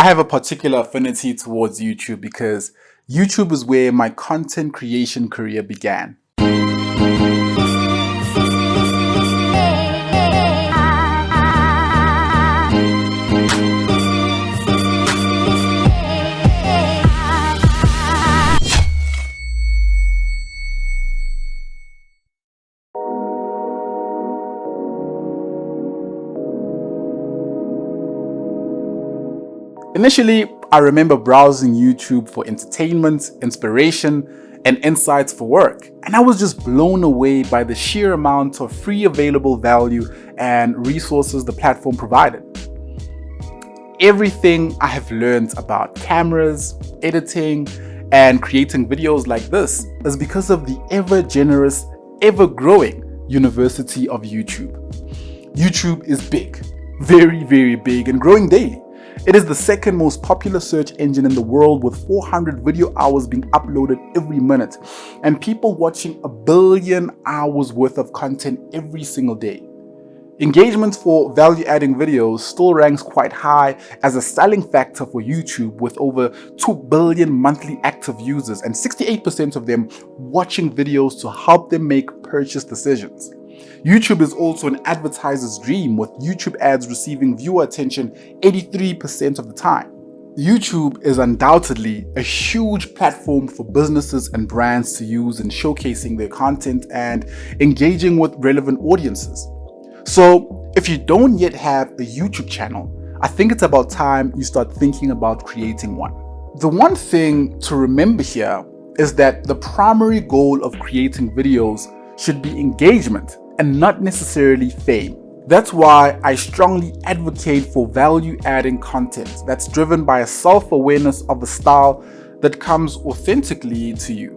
I have a particular affinity towards YouTube because YouTube is where my content creation career began. Initially, I remember browsing YouTube for entertainment, inspiration, and insights for work. And I was just blown away by the sheer amount of free available value and resources the platform provided. Everything I have learned about cameras, editing, and creating videos like this is because of the ever-generous, ever-growing University of YouTube. YouTube is big, very, very big, and growing daily. It is the second most popular search engine in the world, with 400 video hours being uploaded every minute and people watching 1 billion hours worth of content every single day. Engagement for value-adding videos still ranks quite high as a selling factor for YouTube, with over 2 billion monthly active users and 68% of them watching videos to help them make purchase decisions. YouTube is also an advertiser's dream, with YouTube ads receiving viewer attention 83% of the time. YouTube is undoubtedly a huge platform for businesses and brands to use in showcasing their content and engaging with relevant audiences. So if you don't yet have a YouTube channel, I think it's about time you start thinking about creating one. The one thing to remember here is that the primary goal of creating videos should be engagement and not necessarily fame. That's why I strongly advocate for value-adding content that's driven by a self-awareness of a style that comes authentically to you.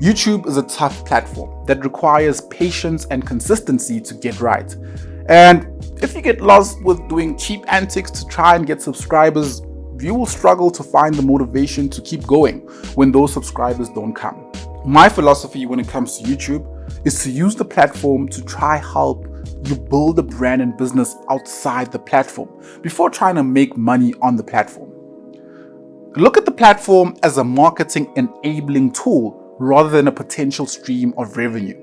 YouTube is a tough platform that requires patience and consistency to get right. And if you get lost with doing cheap antics to try and get subscribers, you will struggle to find the motivation to keep going when those subscribers don't come. My philosophy when it comes to YouTube is to use the platform to try help you build a brand and business outside the platform before trying to make money on the platform. Look at the platform as a marketing enabling tool rather than a potential stream of revenue.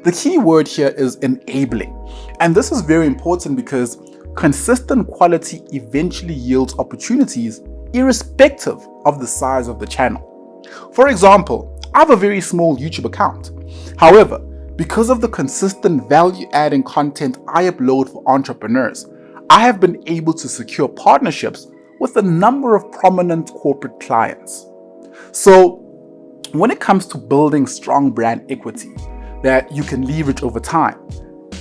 The key word here is enabling, and this is very important because consistent quality eventually yields opportunities irrespective of the size of the channel. For example, I have a very small YouTube account. However, because of the consistent value-adding content I upload for entrepreneurs, I have been able to secure partnerships with a number of prominent corporate clients. So, when it comes to building strong brand equity that you can leverage over time,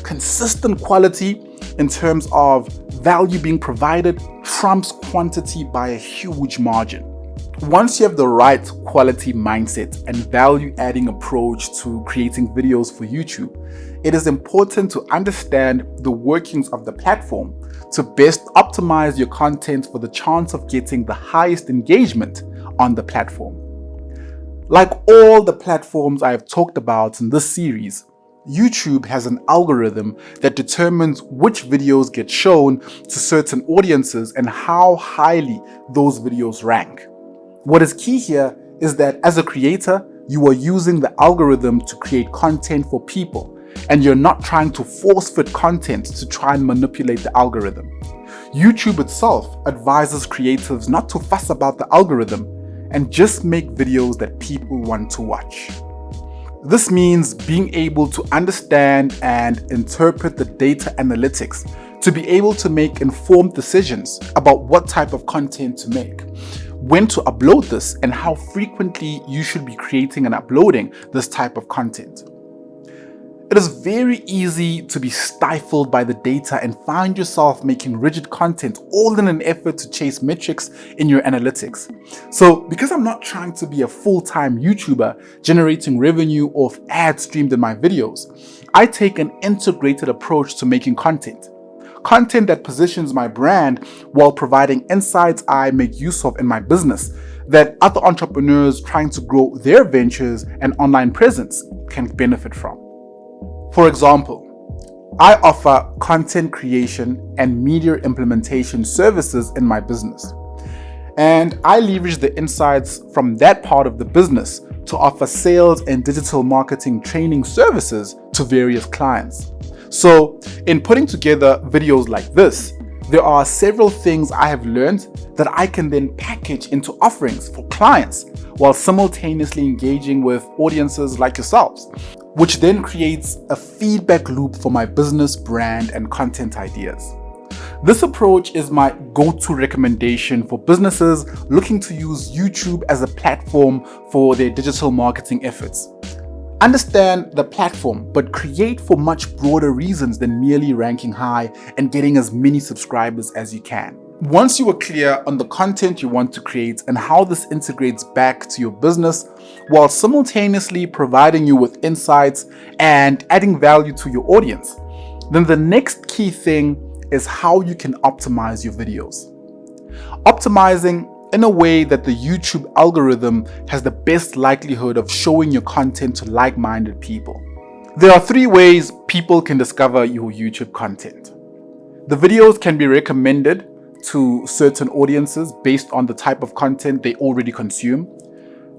consistent quality in terms of value being provided trumps quantity by a huge margin. Once you have the right quality mindset and value-adding approach to creating videos for YouTube, it is important to understand the workings of the platform to best optimize your content for the chance of getting the highest engagement on the platform. Like all the platforms I have talked about in this series, YouTube has an algorithm that determines which videos get shown to certain audiences and how highly those videos rank. What is key here is that as a creator, you are using the algorithm to create content for people, and you're not trying to force-fit content to try and manipulate the algorithm. YouTube itself advises creators not to fuss about the algorithm and just make videos that people want to watch. This means being able to understand and interpret the data analytics to be able to make informed decisions about what type of content to make, when to upload this, and how frequently you should be creating and uploading this type of content. It is very easy to be stifled by the data and find yourself making rigid content all in an effort to chase metrics in your analytics. So because I'm not trying to be a full-time YouTuber generating revenue off ads streamed in my videos, I take an integrated approach to making content. Content that positions my brand while providing insights I make use of in my business that other entrepreneurs trying to grow their ventures and online presence can benefit from. For example, I offer content creation and media implementation services in my business. And I leverage the insights from that part of the business to offer sales and digital marketing training services to various clients. So in putting together videos like this, there are several things I have learned that I can then package into offerings for clients while simultaneously engaging with audiences like yourselves, which then creates a feedback loop for my business, brand, and content ideas. This approach is my go-to recommendation for businesses looking to use YouTube as a platform for their digital marketing efforts. Understand the platform, but create for much broader reasons than merely ranking high and getting as many subscribers as you can. Once you are clear on the content you want to create and how this integrates back to your business, while simultaneously providing you with insights and adding value to your audience, then the next key thing is how you can optimize your videos. Optimizing in a way that the YouTube algorithm has the best likelihood of showing your content to like-minded people. There are 3 ways people can discover your YouTube content. The videos can be recommended to certain audiences based on the type of content they already consume.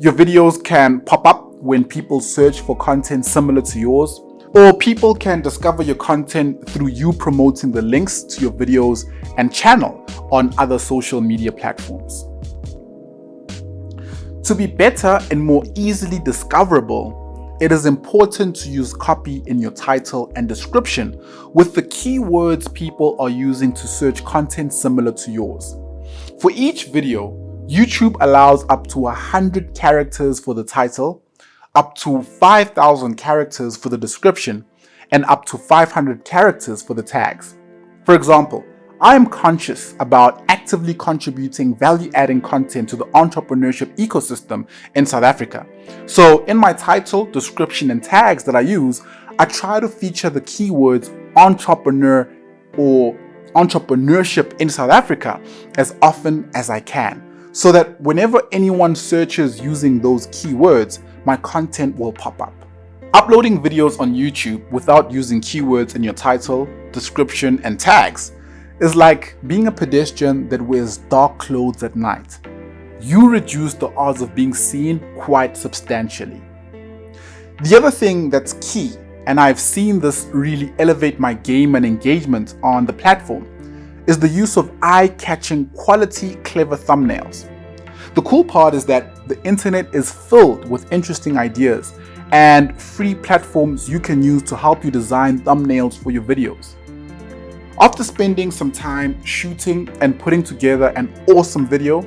Your videos can pop up when people search for content similar to yours, or people can discover your content through you promoting the links to your videos and channel on other social media platforms. To be better and more easily discoverable, it is important to use copy in your title and description with the keywords people are using to search content similar to yours. For each video, YouTube allows up to 100 characters for the title, up to 5,000 characters for the description, and up to 500 characters for the tags. For example, I am conscious about actively contributing value-adding content to the entrepreneurship ecosystem in South Africa. So in my title, description, and tags that I use, I try to feature the keywords entrepreneur or entrepreneurship in South Africa as often as I can, so that whenever anyone searches using those keywords, my content will pop up. Uploading videos on YouTube without using keywords in your title, description, and tags is like being a pedestrian that wears dark clothes at night. You reduce the odds of being seen quite substantially. The other thing that's key, and I've seen this really elevate my game and engagement on the platform, is the use of eye-catching, quality, clever thumbnails. The cool part is that the internet is filled with interesting ideas and free platforms you can use to help you design thumbnails for your videos. After spending some time shooting and putting together an awesome video,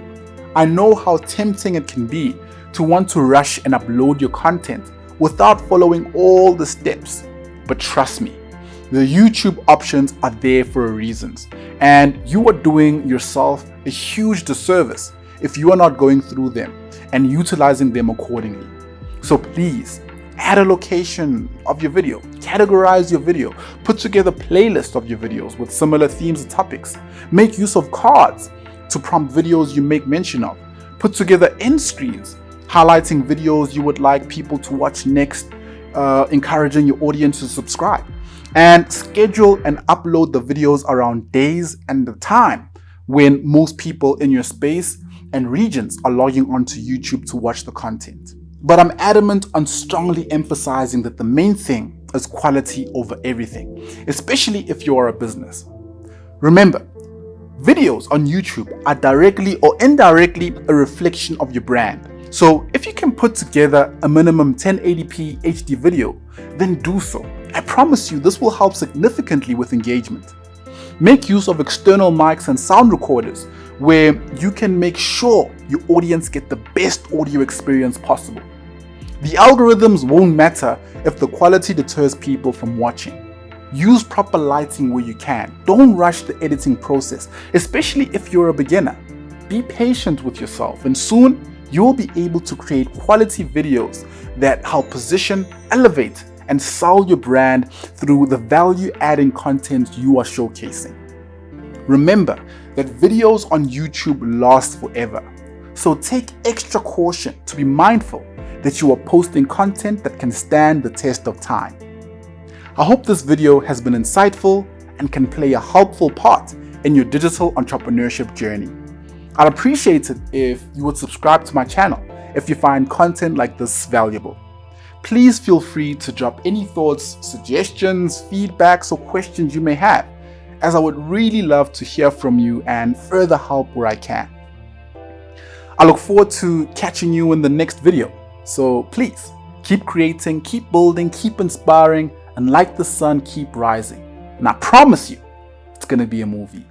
I know how tempting it can be to want to rush and upload your content without following all the steps. But trust me, the YouTube options are there for a reason, and you are doing yourself a huge disservice if you are not going through them and utilizing them accordingly. So please, add a location of your video, categorize your video, put together playlists of your videos with similar themes and topics, make use of cards to prompt videos you make mention of, put together end screens highlighting videos you would like people to watch next, encouraging your audience to subscribe, and schedule and upload the videos around days and the time when most people in your space and regions are logging onto YouTube to watch the content. But I'm adamant on strongly emphasizing that the main thing is quality over everything, especially if you are a business. Remember, videos on YouTube are directly or indirectly a reflection of your brand. So if you can put together a minimum 1080p HD video, then do so. I promise you this will help significantly with engagement. Make use of external mics and sound recorders where you can make sure your audience get the best audio experience possible. The algorithms won't matter if the quality deters people from watching. Use proper lighting where you can. Don't rush the editing process, especially if you're a beginner. Be patient with yourself, and soon you'll be able to create quality videos that help position, elevate, and sell your brand through the value-adding content you are showcasing. Remember that videos on YouTube last forever, so take extra caution to be mindful that you are posting content that can stand the test of time. I hope this video has been insightful and can play a helpful part in your digital entrepreneurship journey. I'd appreciate it if you would subscribe to my channel if you find content like this valuable. Please feel free to drop any thoughts, suggestions, feedbacks, or questions you may have, as I would really love to hear from you and further help where I can. I look forward to catching you in the next video. So please keep creating, keep building, keep inspiring, and like the sun, keep rising. And I promise you, it's going to be a movie.